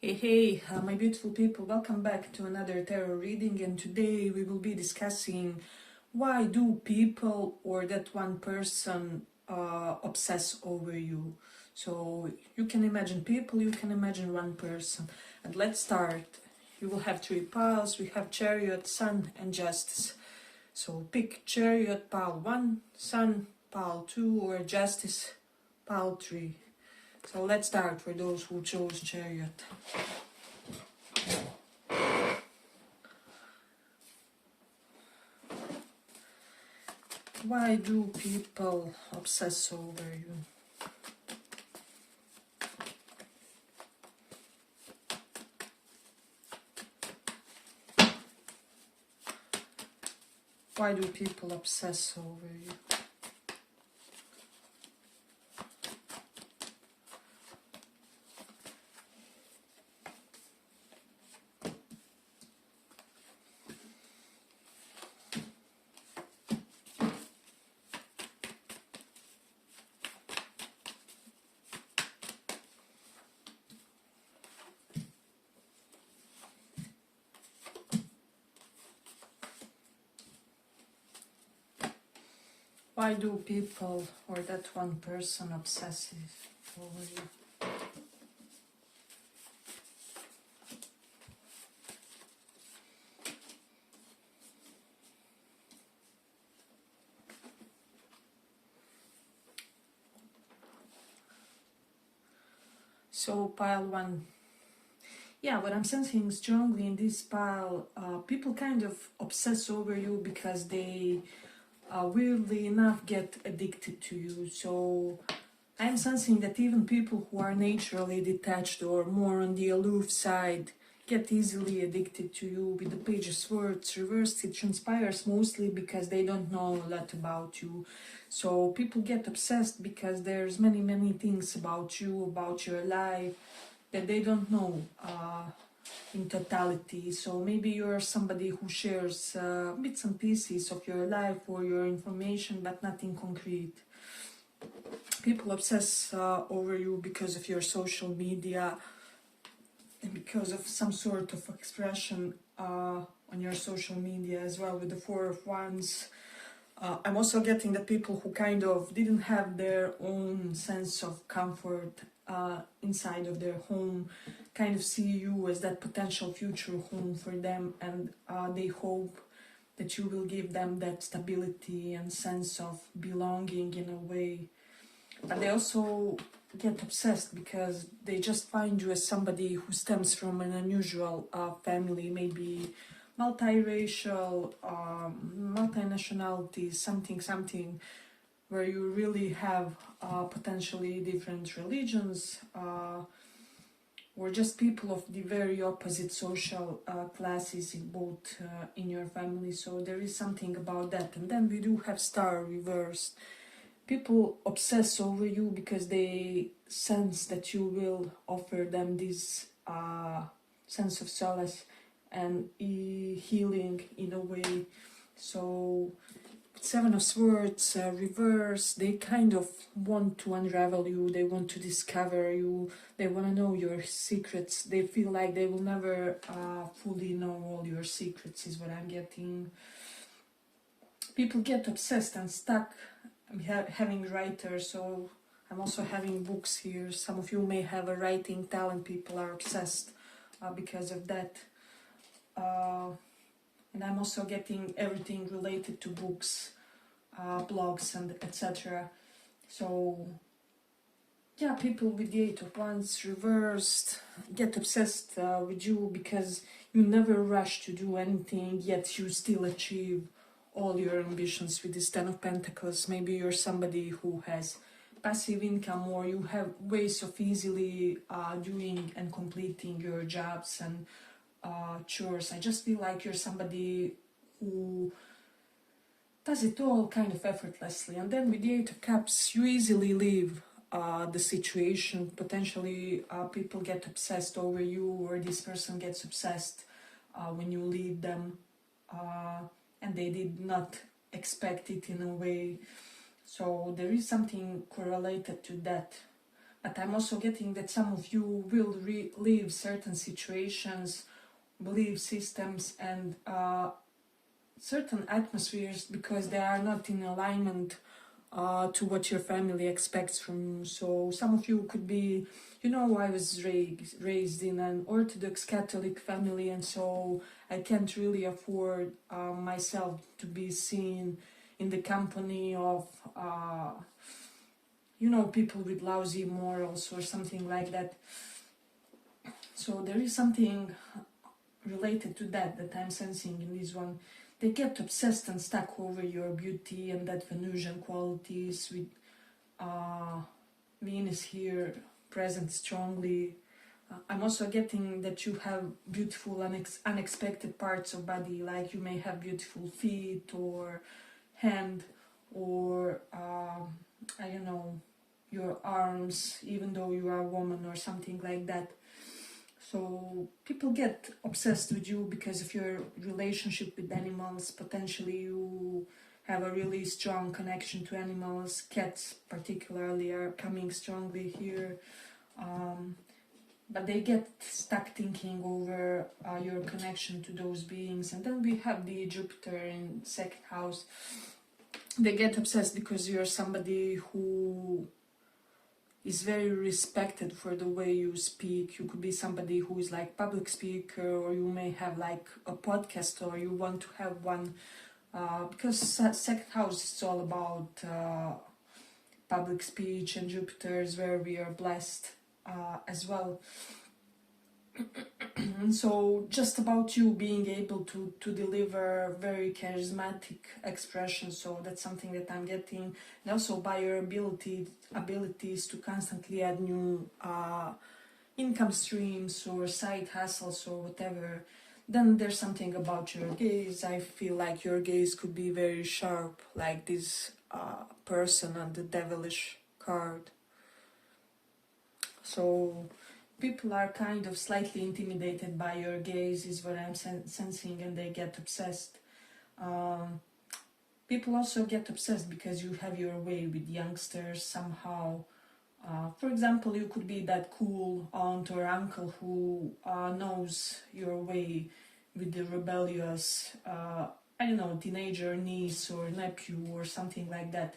Hey, my beautiful people, welcome back to another tarot reading, and today we will be discussing why do people or that one person obsess over you. So you can imagine people, you can imagine one person, and let's start. You will have three piles. We have Chariot, Sun and Justice. So pick Chariot, pile 1, Sun, pile 2, or Justice, pile 3. So let's start for those who chose Chariot. Why do people obsess over you? Why do people obsess over you? Why do people or that one person obsess over you? So pile 1. Yeah, what I'm sensing strongly in this pile, people kind of obsess over you because they weirdly enough get addicted to you. So I'm sensing that even people who are naturally detached or more on the aloof side get easily addicted to you. With the Page of Swords reversed, it transpires mostly because they don't know a lot about you. So people get obsessed because there's many things about you, about your life, that they don't know in totality. So maybe you're somebody who shares bits and pieces of your life or your information, but nothing concrete. People obsess over you because of your social media and because of some sort of expression on your social media as well. With the Four of Wands, I'm also getting the people who kind of didn't have their own sense of comfort inside of their home kind of see you as that potential future home for them, and they hope that you will give them that stability and sense of belonging in a way. But they also get obsessed because they just find you as somebody who stems from an unusual family, maybe multiracial, multinationality, something where you really have potentially different religions, or just people of the very opposite social classes in both in your family. So there is something about that. And then we do have Star reversed. People obsess over you because they sense that you will offer them this sense of solace and healing in a way. So Seven of Swords reverse, they kind of want to unravel you, they want to discover you, they want to know your secrets. They feel like they will never fully know all your secrets, is what I'm getting. People get obsessed and stuck. I'm having writers, so I'm also having books here. Some of you may have a writing talent. People are obsessed because of that. And I'm also getting everything related to books, blogs and etc. So yeah, people with the Eight of Wands reversed get obsessed with you because you never rush to do anything, yet you still achieve all your ambitions. With this Ten of Pentacles, maybe you're somebody who has passive income, or you have ways of easily doing and completing your jobs and chores. I just feel like you're somebody who does it all kind of effortlessly. And then with the Eight of Cups, you easily leave the situation. Potentially people get obsessed over you, or this person gets obsessed when you leave them, and they did not expect it in a way. So there is something correlated to that. but I'm also getting that some of you will leave certain situations, belief systems, and certain atmospheres because they are not in alignment to what your family expects from you. So some of you could be, you know, I was raised in an Orthodox Catholic family, and so I can't really afford myself to be seen in the company of you know, people with lousy morals or something like that. So there is something related to that I'm sensing in this one. They get obsessed and stuck over your beauty and that Venusian qualities with Venus here present strongly. I'm also getting that you have beautiful unexpected parts of body, like you may have beautiful feet or hand or I don't know, your arms, even though you are a woman or something like that. So people get obsessed with you because of your relationship with animals. Potentially you have a really strong connection to animals. Cats particularly are coming strongly here. But they get stuck thinking over your connection to those beings. And then we have the Jupiter in second house. They get obsessed because you're somebody who is very respected for the way you speak. You could be somebody who is like public speaker, or you may have like a podcast, or you want to have one, because second house is all about public speech, and Jupiter is where we are blessed as well. And so just about you being able to deliver very charismatic expression. So that's something that I'm getting. And also by your abilities to constantly add new income streams or side hustles or whatever. Then there's something about your gaze. I feel like your gaze could be very sharp, like this person on the devilish card. So people are kind of slightly intimidated by your gaze, is what I'm sensing, and they get obsessed. People also get obsessed because you have your way with youngsters somehow. For example, you could be that cool aunt or uncle who knows your way with the rebellious, I don't know, teenager niece or nephew or something like that.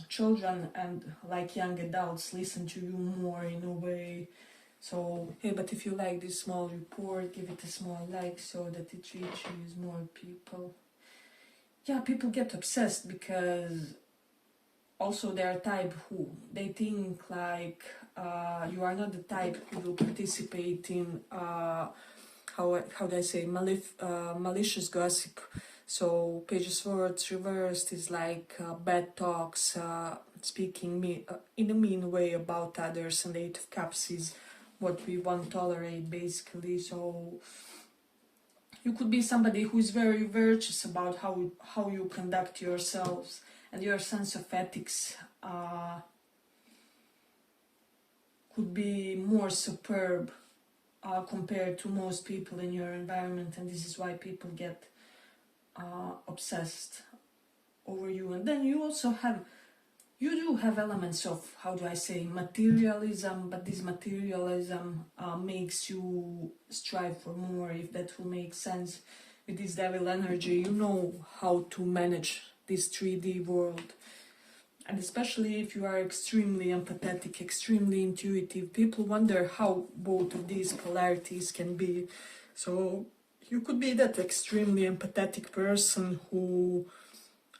Children and like young adults listen to you more in a way. So, hey, but if you like this small report, give it a small like so that it reaches more people. Yeah, people get obsessed because also they're a type who they think like you are not the type who will participate in how do I say malicious gossip. So pages forwards reversed is like bad talks, speaking in a mean way about others, and Eight of Cups is what we won't tolerate basically. So you could be somebody who is very virtuous about how you conduct yourselves, and your sense of ethics could be more superb compared to most people in your environment, and this is why people get obsessed over you. And then you also do have elements of, how do I say, materialism, but this materialism makes you strive for more, if that will make sense. With this devil energy, you know how to manage this 3D world. And especially if you are extremely empathetic, extremely intuitive, people wonder how both of these polarities can be. So you could be that extremely empathetic person who,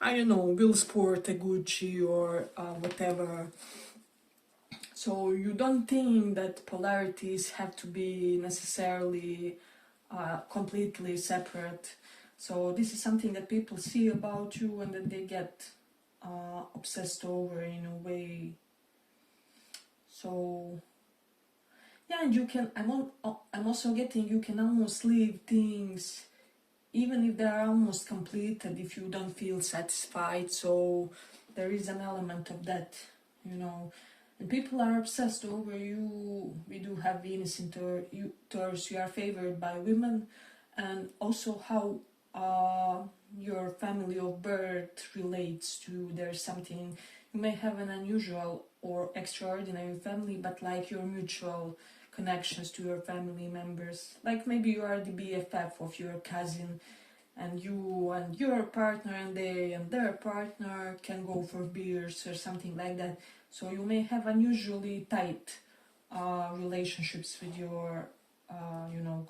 I don't know, will sport a Gucci or whatever. So you don't think that polarities have to be necessarily completely separate. So this is something that people see about you and that they get obsessed over in a way. So yeah, and you can, I'm also getting, you can almost leave things even if they are almost completed if you don't feel satisfied. So there is an element of that, you know. And people are obsessed over you. We do have Venus in Taurus. You are favored by women, and also how your family of birth relates to. There's something you may have an unusual or extraordinary family, but like your mutual connections to your family members. Like maybe you are the BFF of your cousin, and you and your partner and they and their partner can go for beers or something like that. So you may have unusually tight relationships with your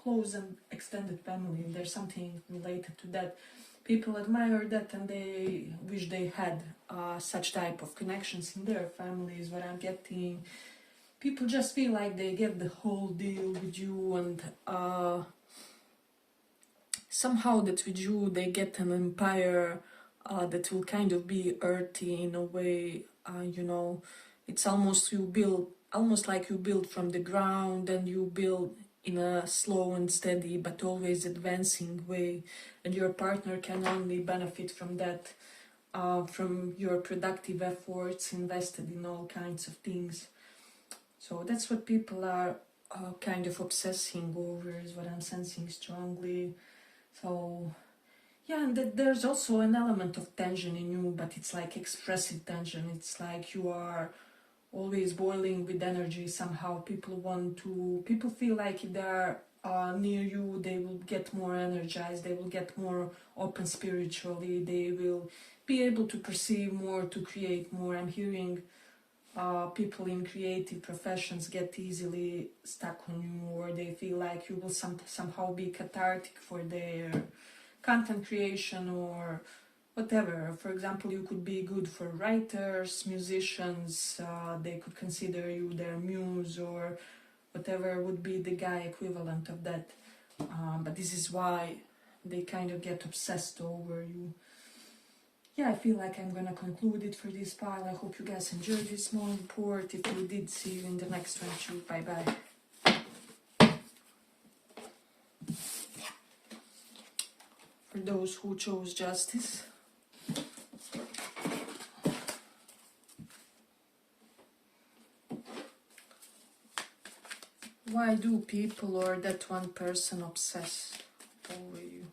close and extended family. There's something related to that. People admire that and they wish they had such type of connections in their families. What I'm getting, people just feel like they get the whole deal with you, and somehow that with you they get an empire that will kind of be earthy in a way. It's almost like you build from the ground, and you build in a slow and steady but always advancing way, and your partner can only benefit from that, from your productive efforts invested in all kinds of things. So that's what people are kind of obsessing over, is what I'm sensing strongly. So yeah, and there's also an element of tension in you, but it's like expressive tension. It's like you are always boiling with energy somehow. People feel like if they are near you, they will get more energized, they will get more open spiritually, they will be able to perceive more, to create more. I'm hearing people in creative professions get easily stuck on you, or they feel like you will somehow be cathartic for their content creation or whatever. For example, you could be good for writers, musicians, they could consider you their muse, or whatever would be the guy equivalent of that. But this is why they kind of get obsessed over you. Yeah, I feel like I'm gonna conclude it for this pile. I hope you guys enjoyed this small report. If you did, see you in the next one too. Bye bye. For those who chose justice. Why do people or that one person obsess over you?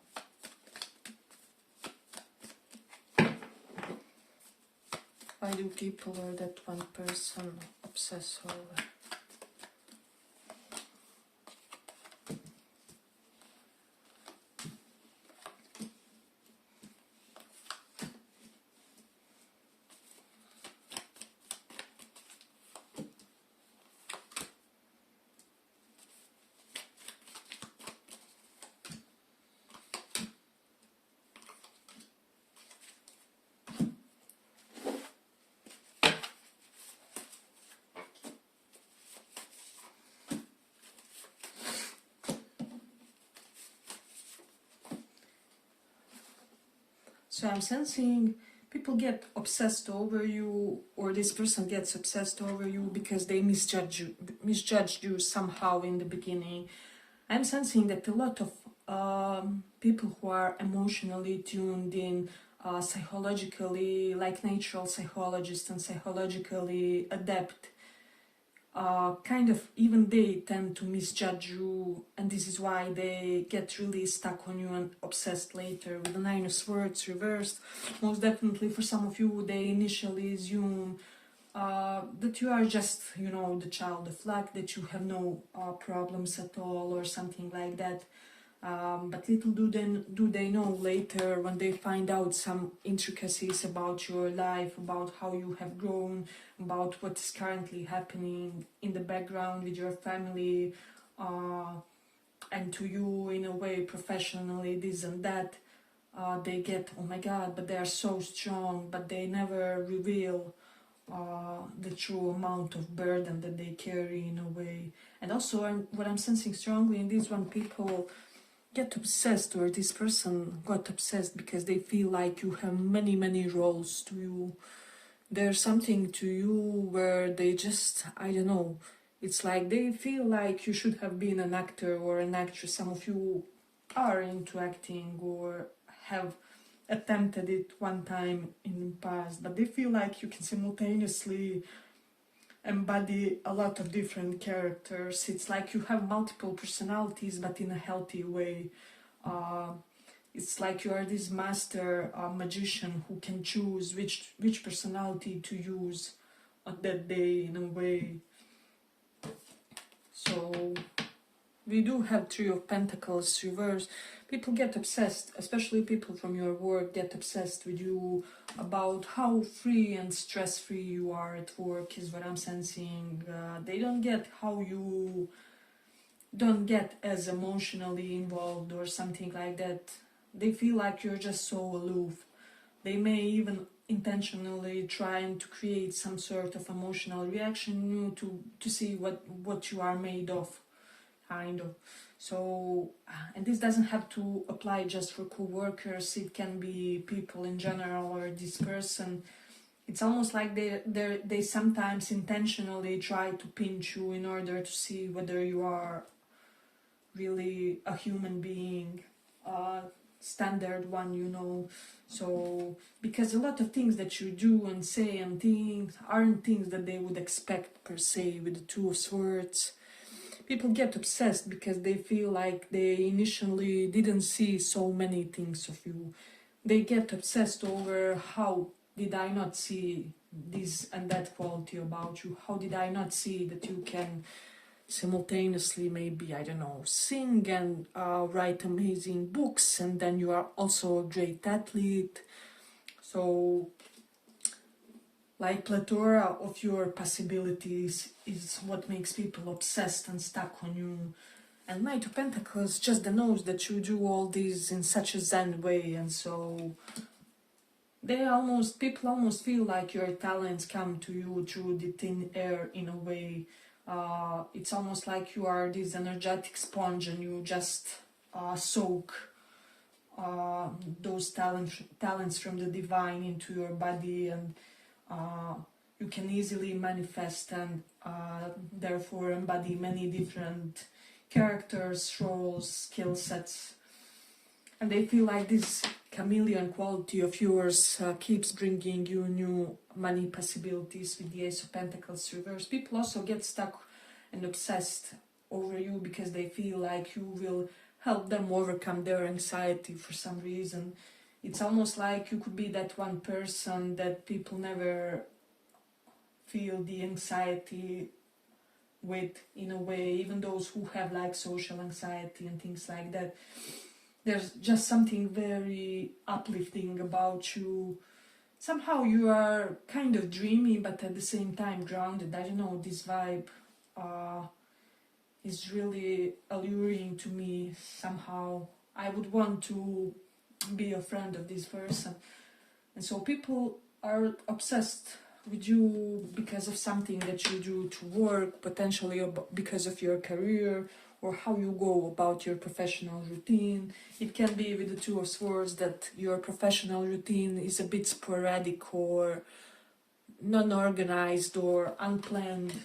Why do people or that one person obsess over? So I'm sensing people get obsessed over you, or this person gets obsessed over you because they misjudged you somehow in the beginning. I'm sensing that a lot of people who are emotionally tuned in, psychologically, like natural psychologists and psychologically adept, kind of even they tend to misjudge you, and this is why they get really stuck on you and obsessed later. With the Nine of Swords reversed, most definitely for some of you they initially assume that you are just, the child of luck, that you have no problems at all or something like that. But little do they know later, when they find out some intricacies about your life, about how you have grown, about what is currently happening in the background with your family, and to you in a way professionally, this and that, they get, oh my god, but they are so strong, but they never reveal the true amount of burden that they carry in a way. And also what I'm sensing strongly in this one, people get obsessed, or this person got obsessed because they feel like you have many roles to you. There's something to you where they just, I don't know, it's like they feel like you should have been an actor or an actress. Some of you are into acting or have attempted it one time in the past, but they feel like you can simultaneously embody a lot of different characters. It's like you have multiple personalities, but in a healthy way. it's like you are this master magician who can choose which personality to use on that day in a way. So we do have Three of Pentacles reverse. People get obsessed, especially people from your work get obsessed with you about how free and stress-free you are at work, is what I'm sensing. They don't get how you don't get as emotionally involved or something like that. They feel like you're just so aloof. They may even intentionally trying to create some sort of emotional reaction in you to see what you are made of, kind of. So, and this doesn't have to apply just for co-workers, it can be people in general or this person. It's almost like they sometimes intentionally try to pinch you in order to see whether you are really a human being, standard one, you know. So, because a lot of things that you do and say and think aren't things that they would expect per se with the Two of Swords. People get obsessed because they feel like they initially didn't see so many things of you. They get obsessed over how did I not see this and that quality about you? How did I not see that you can simultaneously, maybe, I don't know, sing and write amazing books, and then you are also a great athlete. So, like, plethora of your possibilities is what makes people obsessed and stuck on you. And Knight of Pentacles just denotes that you do all this in such a zen way, and so people almost feel like your talents come to you through the thin air in a way. It's almost like you are this energetic sponge and you just soak those talents from the divine into your body, and you can easily manifest and therefore embody many different characters, roles, skill sets. And they feel like this chameleon quality of yours keeps bringing you new money possibilities with the Ace of Pentacles reverse. People also get stuck and obsessed over you because they feel like you will help them overcome their anxiety for some reason. It's almost like you could be that one person that people never feel the anxiety with, in a way, even those who have like social anxiety and things like that. There's just something very uplifting about you. Somehow you are kind of dreamy, but at the same time grounded. I don't know, this vibe is really alluring to me somehow. I would want to be a friend of this person. And so people are obsessed with you because of something that you do to work, potentially because of your career, or how you go about your professional routine. It can be with the Two of Swords that your professional routine is a bit sporadic or non-organized or unplanned,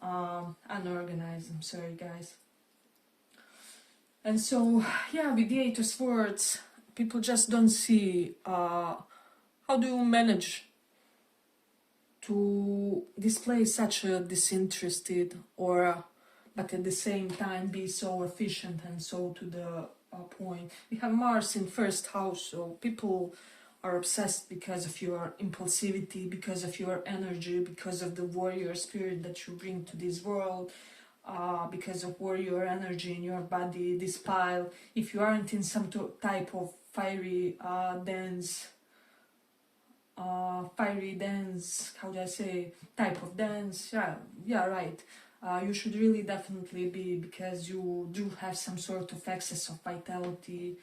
unorganized, I'm sorry guys. And so, yeah, with the Eight of Swords, people just don't see how do you manage to display such a disinterested aura, but at the same time be so efficient and so to the point. We have Mars in first house, so people are obsessed because of your impulsivity, because of your energy, because of the warrior spirit that you bring to this world, because of warrior energy in your body. This pile, if you aren't in some type of fiery dance, how do I say, type of dance, yeah, right. You should really definitely be, because you do have some sort of excess of vitality,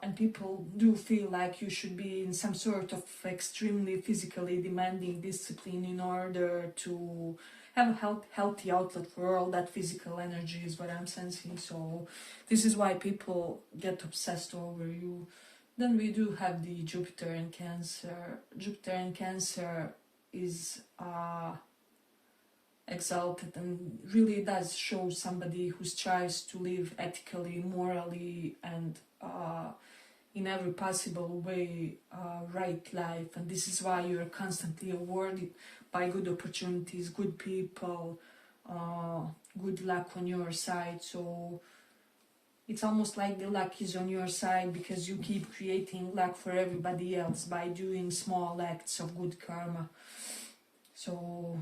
and people do feel like you should be in some sort of extremely physically demanding discipline in order to have a healthy outlet for all that physical energy, is what I'm sensing. So this is why people get obsessed over you. Then we do have the Jupiter in Cancer. Jupiter in Cancer is exalted and really does show somebody who tries to live ethically, morally, and in every possible way right life. And this is why you're constantly awarded by good opportunities, good people, good luck on your side. So it's almost like the luck is on your side because you keep creating luck for everybody else by doing small acts of good karma. So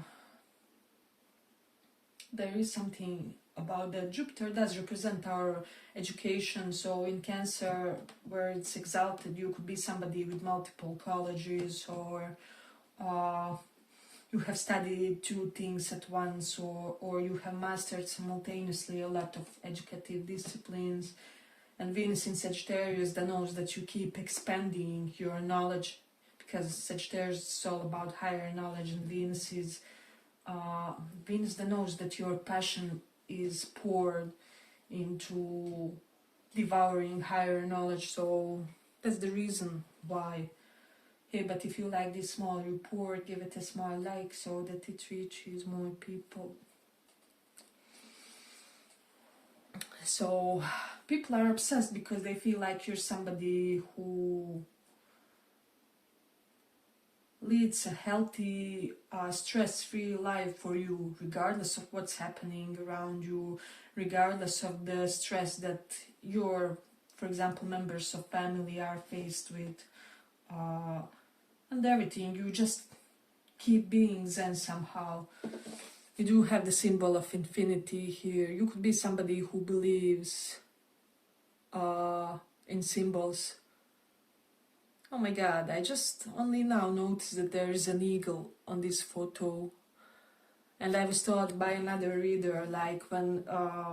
there is something about that. Jupiter does represent our education, so in Cancer, where it's exalted, you could be somebody with multiple colleges, or you have studied two things at once, or you have mastered simultaneously a lot of educative disciplines. And Venus in Sagittarius denotes that you keep expanding your knowledge, because Sagittarius is all about higher knowledge, and Venus denotes that your passion is poured into devouring higher knowledge. So that's the reason why. Hey, but if you like this small report, give it a small like so that it reaches more people. So people are obsessed because they feel like you're somebody who leads a healthy, stress-free life for you, regardless of what's happening around you, regardless of the stress that your, for example, members of family are faced with, and everything. You just keep being Zen somehow. You do have the symbol of infinity here. You could be somebody who believes in symbols. Oh my god, I just only now noticed that there is an eagle on this photo. And I was told by another reader, like, when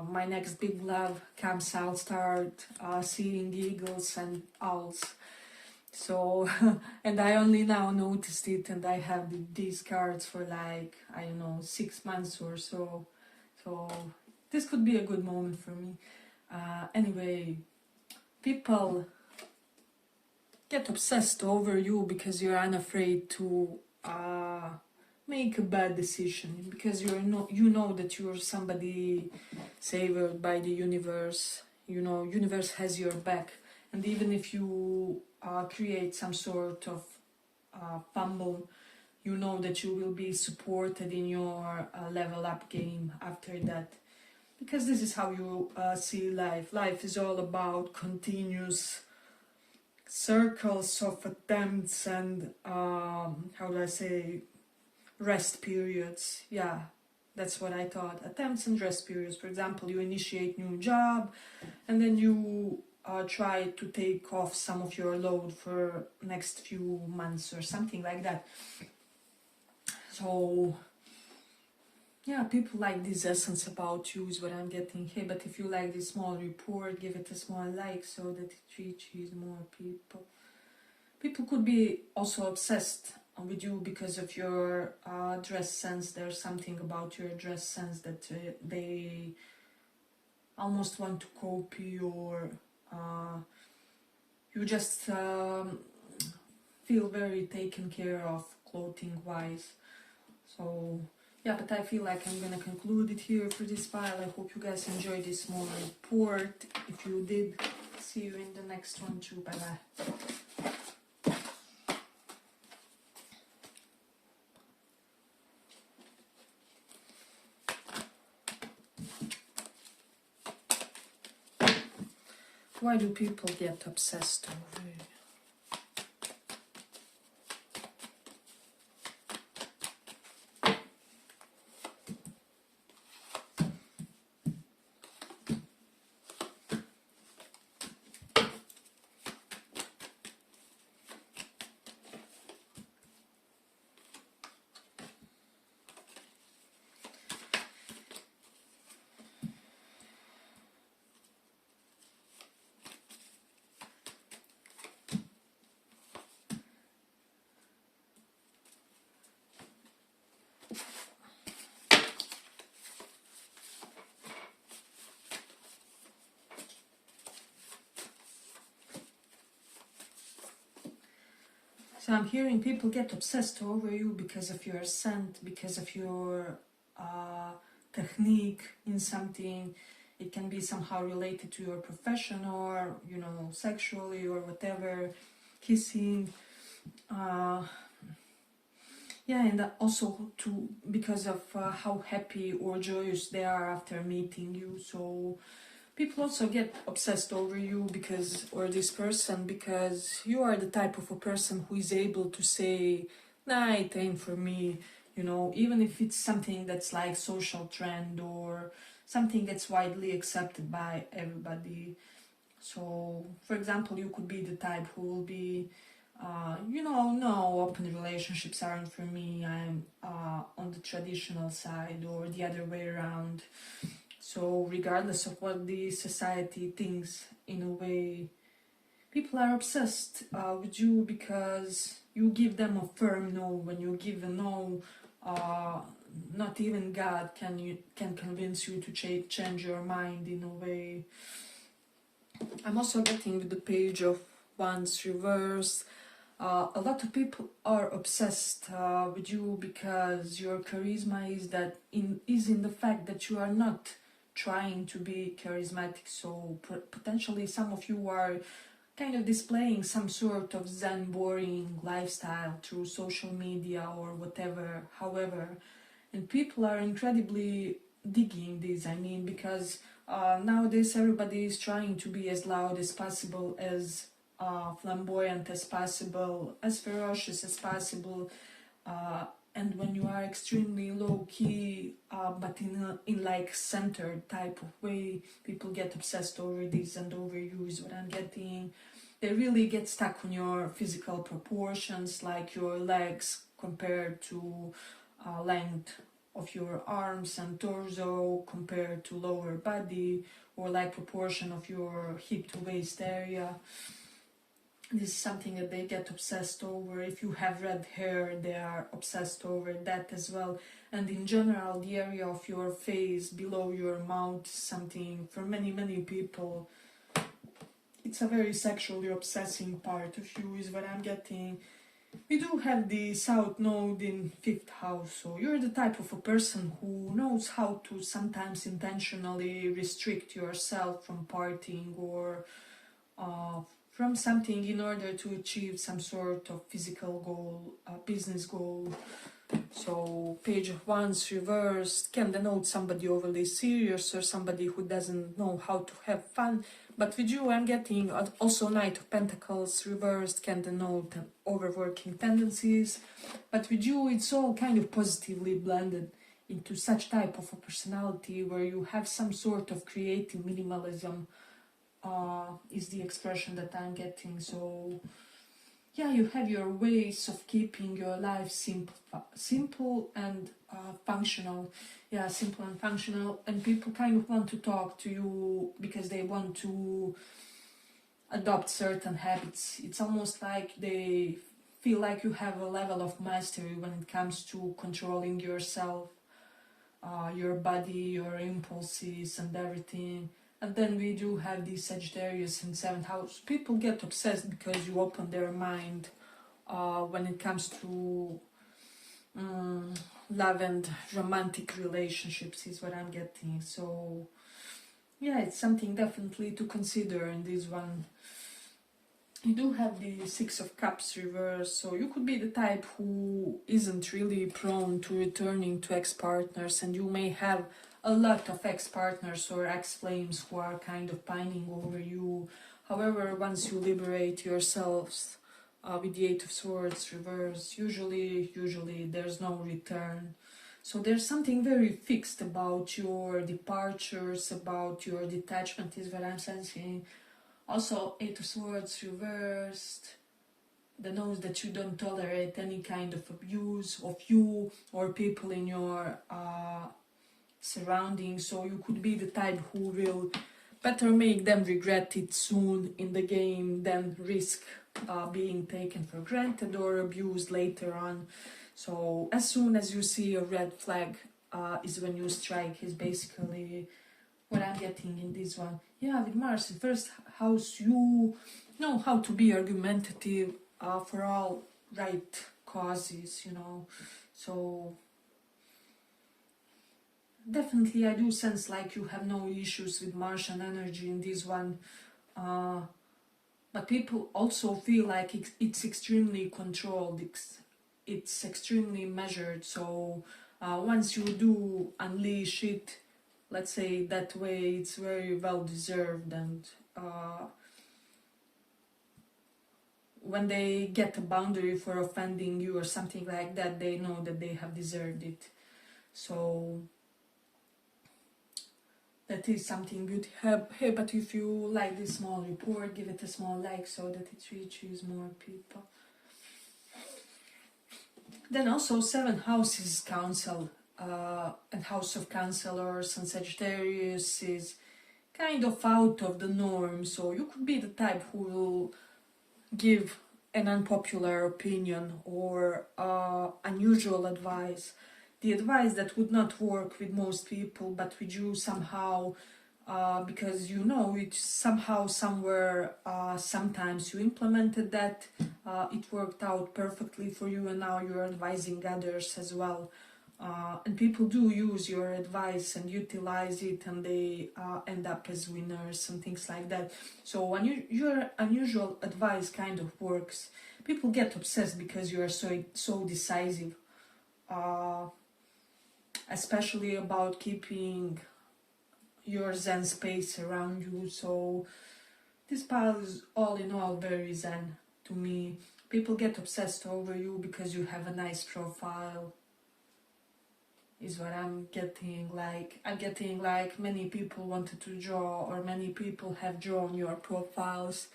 my next big love comes, I'll start seeing eagles and owls. So, and I only now noticed it, and I have these cards for like, I don't know, 6 months or so. So this could be a good moment for me. Anyway, people get obsessed over you because you're unafraid to make a bad decision, because you know that you're somebody favored by the universe. You know, universe has your back, and even if you create some sort of fumble, you know that you will be supported in your level up game after that, because this is how you see life. Life is all about continuous circles of attempts and how do I say, rest periods. Yeah, that's what I thought. Attempts and rest periods. For example, you initiate new job, and then you try to take off some of your load for next few months or something like that. So yeah, people like this essence about you is what I'm getting here. But if you like this small report, give it a small like so that it reaches more people. People could be also obsessed with you because of your dress sense. There's something about your dress sense that they almost want to copy, or you just feel very taken care of clothing wise. So yeah, but I feel like I'm gonna conclude it here for this file. I hope you guys enjoyed this small report. If you did, see you in the next one too. Bye bye. Why do people get obsessed over it? So I'm hearing people get obsessed over you because of your scent, because of your technique in something. It can be somehow related to your profession, or, you know, sexually or whatever, kissing. Yeah, and also because of how happy or joyous they are after meeting you. So People also get obsessed over you because, or this person, because you are the type of a person who is able to say, nah, it ain't for me, you know, even if it's something that's like social trend or something that's widely accepted by everybody. So, for example, you could be the type who will be, no, open relationships aren't for me, I'm on the traditional side, or the other way around. So, regardless of what the society thinks, in a way, people are obsessed with you because you give them a firm no. When you give a no, not even God can convince you to change your mind in a way. I'm also getting with the page of wands reversed. A lot of people are obsessed with you because your charisma is in the fact that you are not trying to be charismatic. So potentially some of you are kind of displaying some sort of zen boring lifestyle through social media or whatever, however, and people are incredibly digging this. I mean, because nowadays everybody is trying to be as loud as possible, as flamboyant as possible, as ferocious as possible, and when you are extremely low key, but in like centered type of way, people get obsessed over this and over you is what I'm getting. They really get stuck on your physical proportions, like your legs compared to length of your arms and torso compared to lower body, or like proportion of your hip to waist area. This is something that they get obsessed over. If you have red hair, they are obsessed over that as well. And in general, the area of your face below your mouth is something for many people. It's a very sexually obsessing part of you is what I'm getting. We do have the South Node in 5th house, so you're the type of a person who knows how to sometimes intentionally restrict yourself from partying or from something in order to achieve some sort of physical goal, business goal. So Page of Wands reversed can denote somebody overly serious or somebody who doesn't know how to have fun. But with you, I'm getting also Knight of Pentacles reversed can denote overworking tendencies. But with you, it's all kind of positively blended into such type of a personality where you have some sort of creative minimalism, is the expression that I'm getting. So yeah, you have your ways of keeping your life simple and functional. Yeah, simple and functional, and people kind of want to talk to you because they want to adopt certain habits. It's almost like they feel like you have a level of mastery when it comes to controlling yourself, your body, your impulses and everything. And then we do have the Sagittarius in 7th house. People get obsessed because you open their mind when it comes to love and romantic relationships is what I'm getting. So yeah, it's something definitely to consider in this one. You do have the 6 of Cups reversed, so you could be the type who isn't really prone to returning to ex-partners, and you may have a lot of ex-partners or ex-flames who are kind of pining over you. However, once you liberate yourselves with the 8 of Swords reversed, usually there's no return. So there's something very fixed about your departures, about your detachment is what I'm sensing. Also, 8 of Swords reversed denotes that you don't tolerate any kind of abuse of you or people in your surroundings. So you could be the type who will better make them regret it soon in the game than risk being taken for granted or abused later on. So as soon as you see a red flag is when you strike, is basically what I'm getting in this one. Yeah, with Mars in 1st house, you know how to be argumentative for all right causes, you know. So definitely I do sense like you have no issues with Martian energy in this one. But people also feel like it's extremely controlled, it's extremely measured. So once you do unleash it, let's say that way, it's very well deserved, and when they get a boundary for offending you or something like that, they know that they have deserved it. So that is something good. Hey, but if you like this small report, give it a small like so that it reaches more people. Then also 7 houses council and house of counselors and Sagittarius is kind of out of the norm. So you could be the type who will give an unpopular opinion or unusual advice. The advice that would not work with most people, but with you somehow, because you know it somehow, somewhere, sometimes you implemented that, it worked out perfectly for you, and now you're advising others as well. And people do use your advice and utilize it, and they end up as winners and things like that. So when your unusual advice kind of works, people get obsessed because you are so decisive, especially about keeping your zen space around you. So this pile is all in all very zen to me. People get obsessed over you because you have a nice profile, is what I'm getting. I'm getting like many people wanted to draw, or many people have drawn your profiles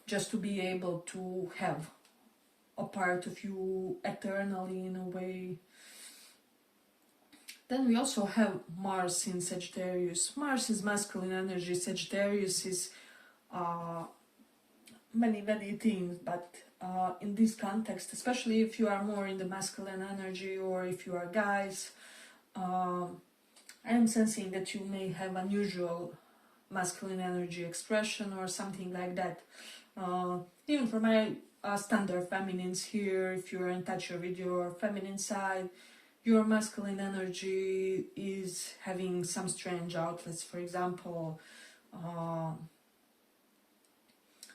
just to be able to have a part of you eternally, in a way. Then we also have Mars in Sagittarius. Mars is masculine energy. Sagittarius is many things, but in this context, especially if you are more in the masculine energy, or if you are guys, I am sensing that you may have unusual masculine energy expression or something like that. Even for my standard feminines here, if you're in touch with your feminine side, your masculine energy is having some strange outlets. For example,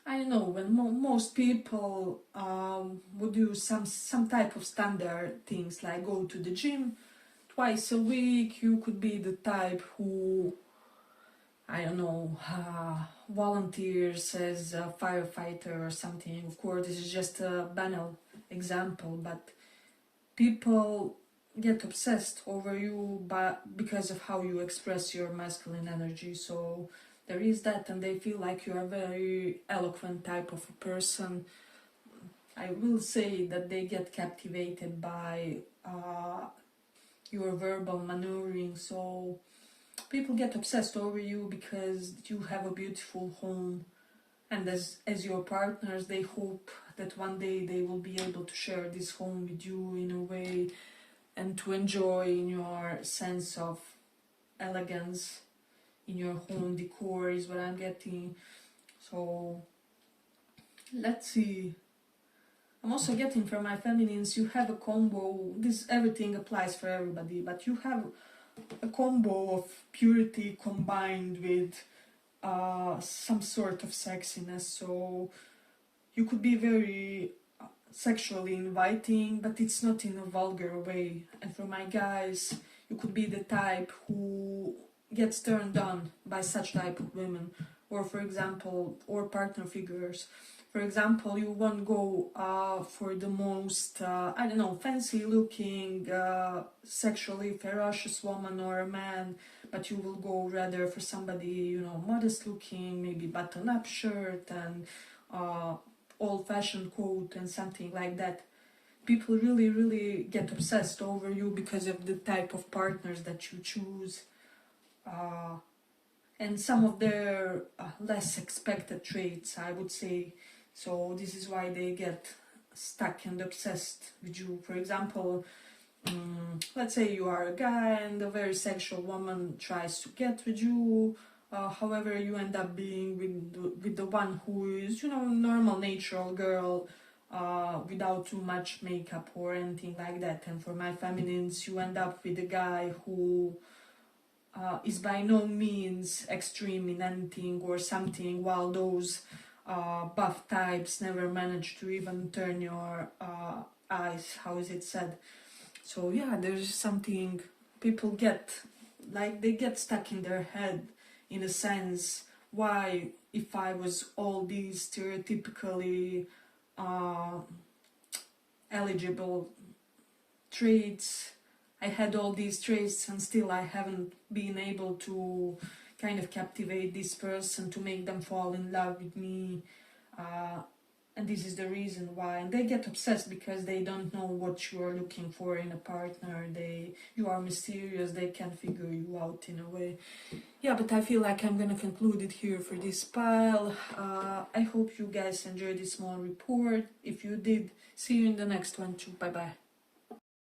I don't know, when most people would do some type of standard things, like go to the gym twice a week, you could be the type who, I don't know, volunteers as a firefighter or something. Of course, this is just a banal example, but people get obsessed over you because of how you express your masculine energy. So there is that, and they feel like you are a very eloquent type of a person. I will say that they get captivated by your verbal maneuvering. So people get obsessed over you because you have a beautiful home, and as your partners, they hope that one day they will be able to share this home with you in a way, and to enjoy in your sense of elegance in your home decor, is what I'm getting. So let's see. I'm also getting from my feminines, you have a combo. This everything applies for everybody, but you have a combo of purity combined with some sort of sexiness. So you could be very sexually inviting, but it's not in a vulgar way. And for my guys, you could be the type who gets turned on by such type of women, or for example, or partner figures. For example, you won't go for the most, I don't know, fancy looking, sexually ferocious woman or a man, but you will go rather for somebody, you know, modest looking, maybe button up shirt and old-fashioned coat and something like that. People really get obsessed over you because of the type of partners that you choose, and some of their less expected traits, I would say. So this is why they get stuck and obsessed with you. For example, let's say you are a guy and a very sexual woman tries to get with you. However, you end up being with the one who is, you know, normal, natural girl, without too much makeup or anything like that. And for my feminines, you end up with a guy who is by no means extreme in anything or something, while those buff types never manage to even turn your eyes, how is it said? So yeah, there's something, people get like they get stuck in their head, in a sense, why, if I was all these stereotypically eligible traits, I had all these traits and still I haven't been able to kind of captivate this person, to make them fall in love with me, and this is the reason why. And they get obsessed because they don't know what you are looking for in a partner. You are mysterious, they can figure you out in a way. Yeah, but I feel like I'm gonna conclude it here for this pile. I hope you guys enjoyed this small report. If you did, see you in the next one too. Bye bye.